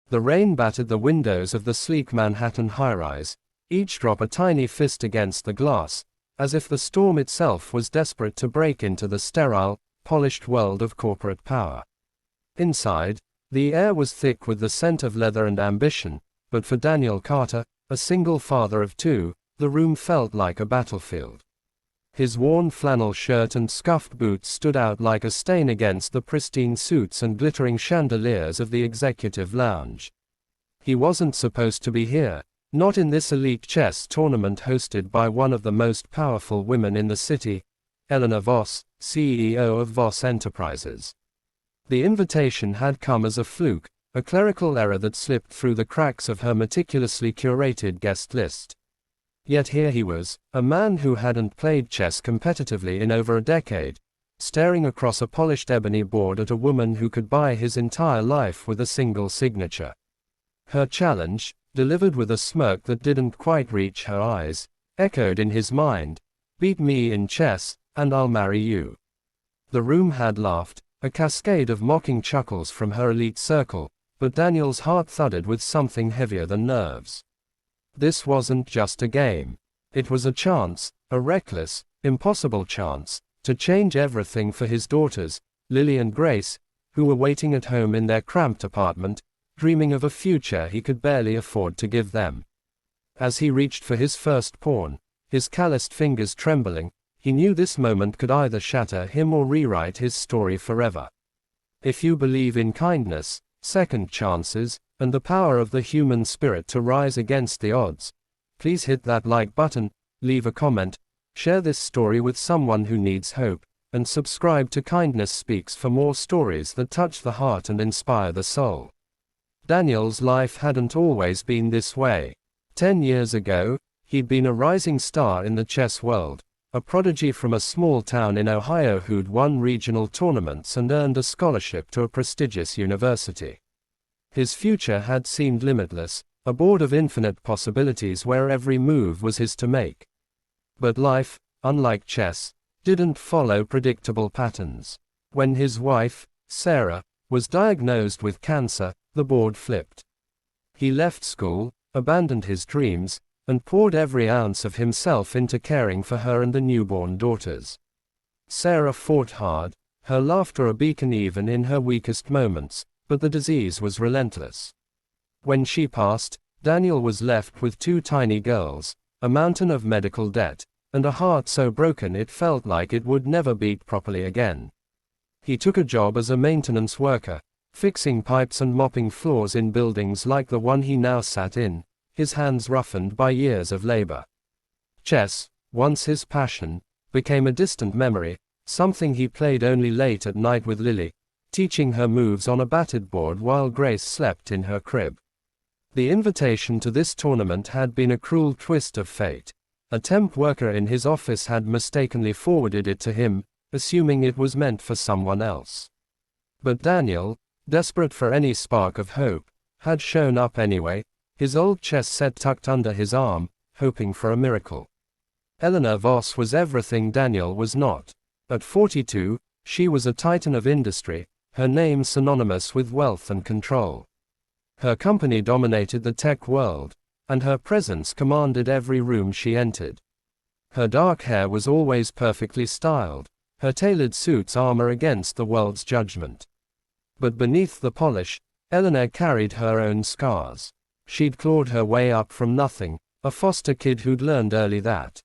The rain battered the windows of the sleek Manhattan high-rise, each drop a tiny fist against the glass, as if the storm itself was desperate to break into the sterile, polished world of corporate power. Inside, the air was thick with the scent of leather and ambition, but for Daniel Carter, a single father of two, the room felt like a battlefield. His worn flannel shirt and scuffed boots stood out like a stain against the pristine suits and glittering chandeliers of the executive lounge. He wasn't supposed to be here, not in this elite chess tournament hosted by one of the most powerful women in the city, Eleanor Voss, CEO of Voss Enterprises. The invitation had come as a fluke, a clerical error that slipped through the cracks of her meticulously curated guest list. Yet here he was, a man who hadn't played chess competitively in over a decade, staring across a polished ebony board at a woman who could buy his entire life with a single signature. Her challenge, delivered with a smirk that didn't quite reach her eyes, echoed in his mind, "Beat me in chess, and I'll marry you." The room had laughed, a cascade of mocking chuckles from her elite circle, but Daniel's heart thudded with something heavier than nerves. This wasn't just a game. It was a chance, a reckless, impossible chance, to change everything for his daughters, Lily and Grace, who were waiting at home in their cramped apartment, dreaming of a future he could barely afford to give them. As he reached for his first pawn, his calloused fingers trembling, he knew this moment could either shatter him or rewrite his story forever. If you believe in kindness, second chances, and the power of the human spirit to rise against the odds, please hit that like button, leave a comment, share this story with someone who needs hope, and subscribe to Kindness Speaks for more stories that touch the heart and inspire the soul. Daniel's life hadn't always been this way. 10 years ago, he'd been a rising star in the chess world, a prodigy from a small town in Ohio who'd won regional tournaments and earned a scholarship to a prestigious university. His future had seemed limitless, a board of infinite possibilities where every move was his to make. But life, unlike chess, didn't follow predictable patterns. When his wife, Sarah, was diagnosed with cancer, the board flipped. He left school, abandoned his dreams, and poured every ounce of himself into caring for her and the newborn daughters. Sarah fought hard, her laughter a beacon even in her weakest moments, but the disease was relentless. When she passed, Daniel was left with two tiny girls, a mountain of medical debt, and a heart so broken it felt like it would never beat properly again. He took a job as a maintenance worker, fixing pipes and mopping floors in buildings like the one he now sat in, his hands roughened by years of labor. Chess, once his passion, became a distant memory, something he played only late at night with Lily, teaching her moves on a battered board while Grace slept in her crib. The invitation to this tournament had been a cruel twist of fate. A temp worker in his office had mistakenly forwarded it to him, assuming it was meant for someone else. But Daniel, desperate for any spark of hope, had shown up anyway, his old chess set tucked under his arm, hoping for a miracle. Eleanor Voss was everything Daniel was not. At 42, she was a titan of industry, her name synonymous with wealth and control. Her company dominated the tech world, and her presence commanded every room she entered. Her dark hair was always perfectly styled, her tailored suits armor against the world's judgment. But beneath the polish, Eleanor carried her own scars. She'd clawed her way up from nothing, a foster kid who'd learned early that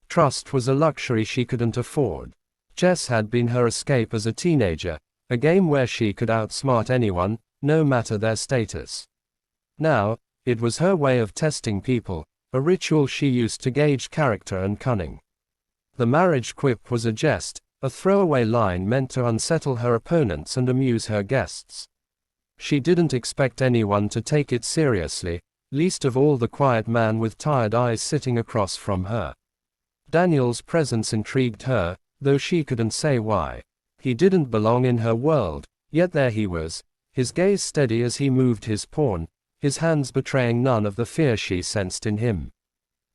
trust was a luxury she couldn't afford. Chess had been her escape as a teenager, a game where she could outsmart anyone, no matter their status. Now, it was her way of testing people, a ritual she used to gauge character and cunning. The marriage quip was a jest, a throwaway line meant to unsettle her opponents and amuse her guests. She didn't expect anyone to take it seriously, least of all the quiet man with tired eyes sitting across from her. Daniel's presence intrigued her, though she couldn't say why. He didn't belong in her world, yet there he was, his gaze steady as he moved his pawn, his hands betraying none of the fear she sensed in him.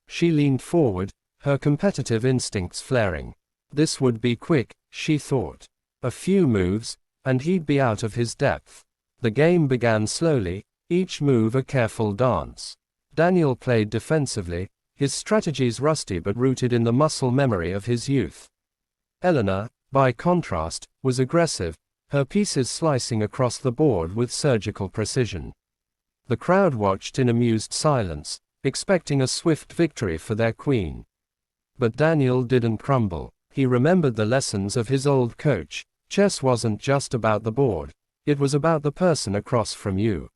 She leaned forward, her competitive instincts flaring. This would be quick, she thought. A few moves, and he'd be out of his depth. The game began slowly, each move a careful dance. Daniel played defensively, his strategies rusty but rooted in the muscle memory of his youth. Eleanor, by contrast, was aggressive, her pieces slicing across the board with surgical precision. The crowd watched in amused silence, expecting a swift victory for their queen. But Daniel didn't crumble. He remembered the lessons of his old coach. Chess wasn't just about the board, it was about the person across from you.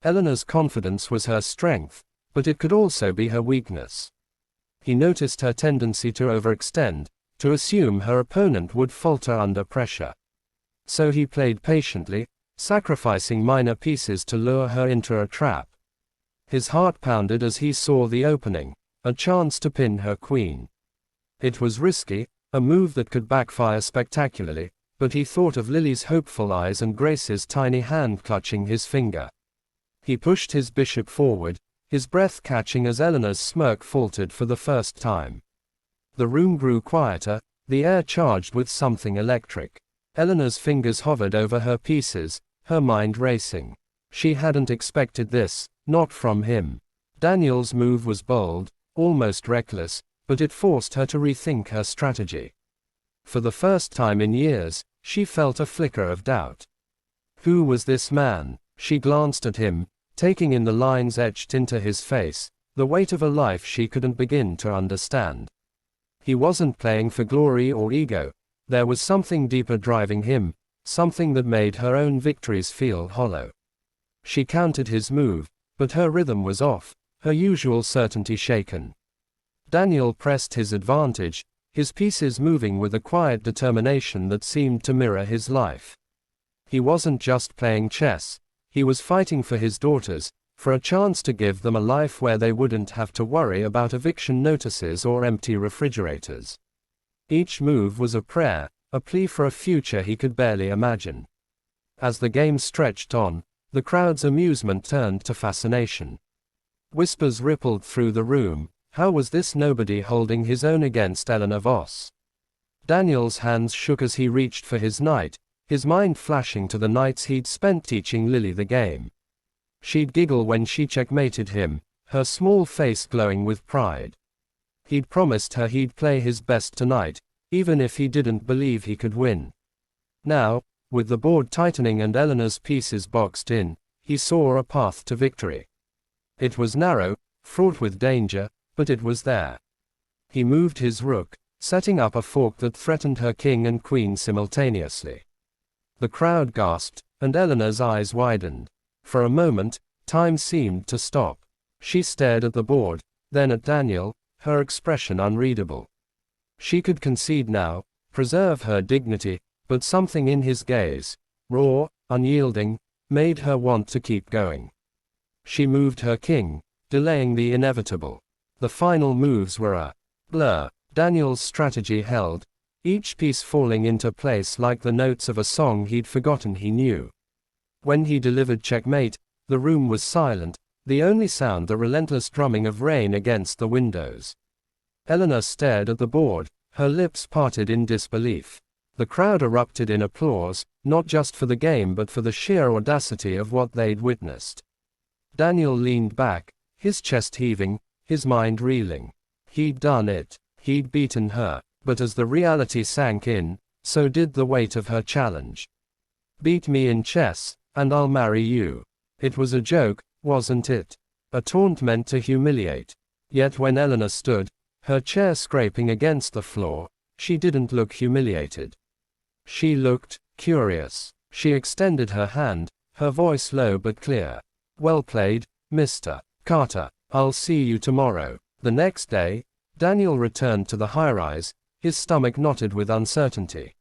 Eleanor's confidence was her strength, but it could also be her weakness. He noticed her tendency to overextend, to assume her opponent would falter under pressure. So he played patiently, sacrificing minor pieces to lure her into a trap. His heart pounded as he saw the opening, a chance to pin her queen. It was risky, a move that could backfire spectacularly, but he thought of Lily's hopeful eyes and Grace's tiny hand clutching his finger. He pushed his bishop forward, his breath catching as Eleanor's smirk faltered for the first time. The room grew quieter, the air charged with something electric. Eleanor's fingers hovered over her pieces, her mind racing. She hadn't expected this, not from him. Daniel's move was bold, almost reckless, but it forced her to rethink her strategy. For the first time in years, she felt a flicker of doubt. Who was this man? She glanced at him, taking in the lines etched into his face, the weight of a life she couldn't begin to understand. He wasn't playing for glory or ego. There was something deeper driving him, something that made her own victories feel hollow. She countered his move, but her rhythm was off, her usual certainty shaken. Daniel pressed his advantage, his pieces moving with a quiet determination that seemed to mirror his life. He wasn't just playing chess, he was fighting for his daughters, for a chance to give them a life where they wouldn't have to worry about eviction notices or empty refrigerators. Each move was a prayer, a plea for a future he could barely imagine. As the game stretched on, the crowd's amusement turned to fascination. Whispers rippled through the room. How was this nobody holding his own against Eleanor Voss? Daniel's hands shook as he reached for his knight, his mind flashing to the nights he'd spent teaching Lily the game. She'd giggle when she checkmated him, her small face glowing with pride. He'd promised her he'd play his best tonight, even if he didn't believe he could win. Now, with the board tightening and Eleanor's pieces boxed in, he saw a path to victory. It was narrow, fraught with danger, but it was there. He moved his rook, setting up a fork that threatened her king and queen simultaneously. The crowd gasped, and Eleanor's eyes widened. For a moment, time seemed to stop. She stared at the board, then at Daniel, her expression unreadable. She could concede now, preserve her dignity, but something in his gaze, raw, unyielding, made her want to keep going. She moved her king, delaying the inevitable. The final moves were a blur. Daniel's strategy held, each piece falling into place like the notes of a song he'd forgotten he knew. When he delivered checkmate, the room was silent, the only sound the relentless drumming of rain against the windows. Eleanor stared at the board, her lips parted in disbelief. The crowd erupted in applause, not just for the game but for the sheer audacity of what they'd witnessed. Daniel leaned back, his chest heaving, his mind reeling. He'd done it. He'd beaten her. But as the reality sank in, so did the weight of her challenge. Beat me in chess, and I'll marry you. It was a joke, wasn't it? A taunt meant to humiliate. Yet when Eleanor stood, her chair scraping against the floor, she didn't look humiliated. She looked curious. She extended her hand, her voice low but clear. Well played, Mr. Carter. I'll see you tomorrow. The next day, Daniel returned to the high-rise, his stomach knotted with uncertainty.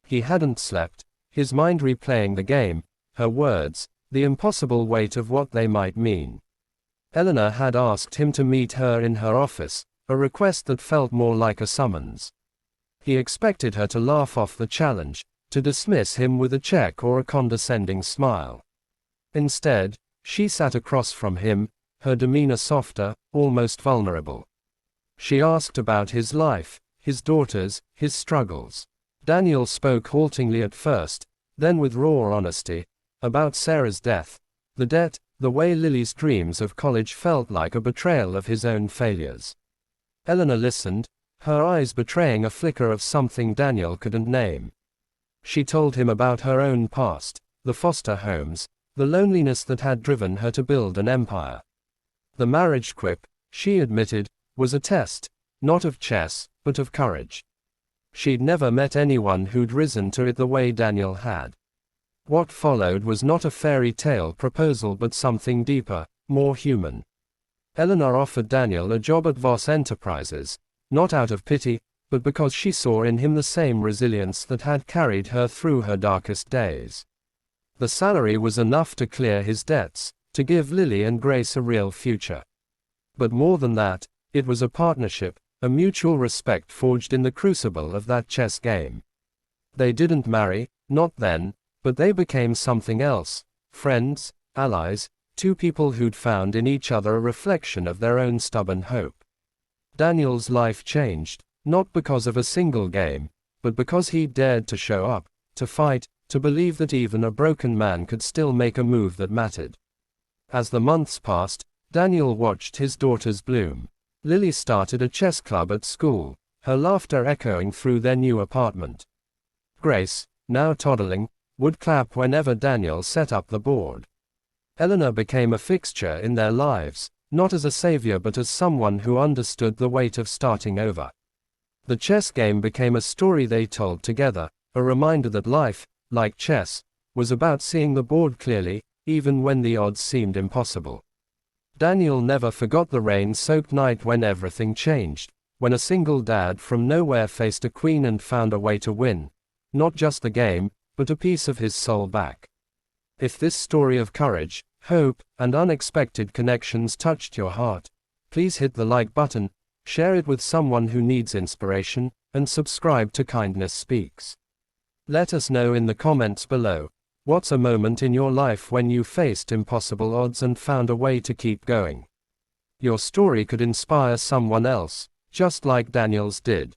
He hadn't slept, his mind replaying the game, her words, the impossible weight of what they might mean. Eleanor had asked him to meet her in her office, a request that felt more like a summons. He expected her to laugh off the challenge, to dismiss him with a check or a condescending smile. Instead, she sat across from him, her demeanor softer, almost vulnerable. She asked about his life, his daughters, his struggles. Daniel spoke haltingly at first, then with raw honesty, about Sarah's death, the debt, the way Lily's dreams of college felt like a betrayal of his own failures. Eleanor listened, her eyes betraying a flicker of something Daniel couldn't name. She told him about her own past, the foster homes, the loneliness that had driven her to build an empire. The marriage quip, she admitted, was a test, not of chess, but of courage. She'd never met anyone who'd risen to it the way Daniel had. What followed was not a fairy tale proposal but something deeper, more human. Eleanor offered Daniel a job at Voss Enterprises, not out of pity, but because she saw in him the same resilience that had carried her through her darkest days. The salary was enough to clear his debts, to give Lily and Grace a real future. But more than that, it was a partnership, a mutual respect forged in the crucible of that chess game. They didn't marry, not then, but they became something else, friends, allies, two people who'd found in each other a reflection of their own stubborn hope. Daniel's life changed, not because of a single game, but because he dared to show up, to fight, to believe that even a broken man could still make a move that mattered. As the months passed, Daniel watched his daughters bloom. Lily started a chess club at school, her laughter echoing through their new apartment. Grace, now toddling, would clap whenever Daniel set up the board. Eleanor became a fixture in their lives, not as a savior but as someone who understood the weight of starting over. The chess game became a story they told together, a reminder that life, like chess, was about seeing the board clearly, even when the odds seemed impossible. Daniel never forgot the rain-soaked night when everything changed, when a single dad from nowhere faced a queen and found a way to win, not just the game, but a piece of his soul back. If this story of courage, hope, and unexpected connections touched your heart, please hit the like button, share it with someone who needs inspiration, and subscribe to Kindness Speaks. Let us know in the comments below, what's a moment in your life when you faced impossible odds and found a way to keep going? Your story could inspire someone else, just like Daniel's did.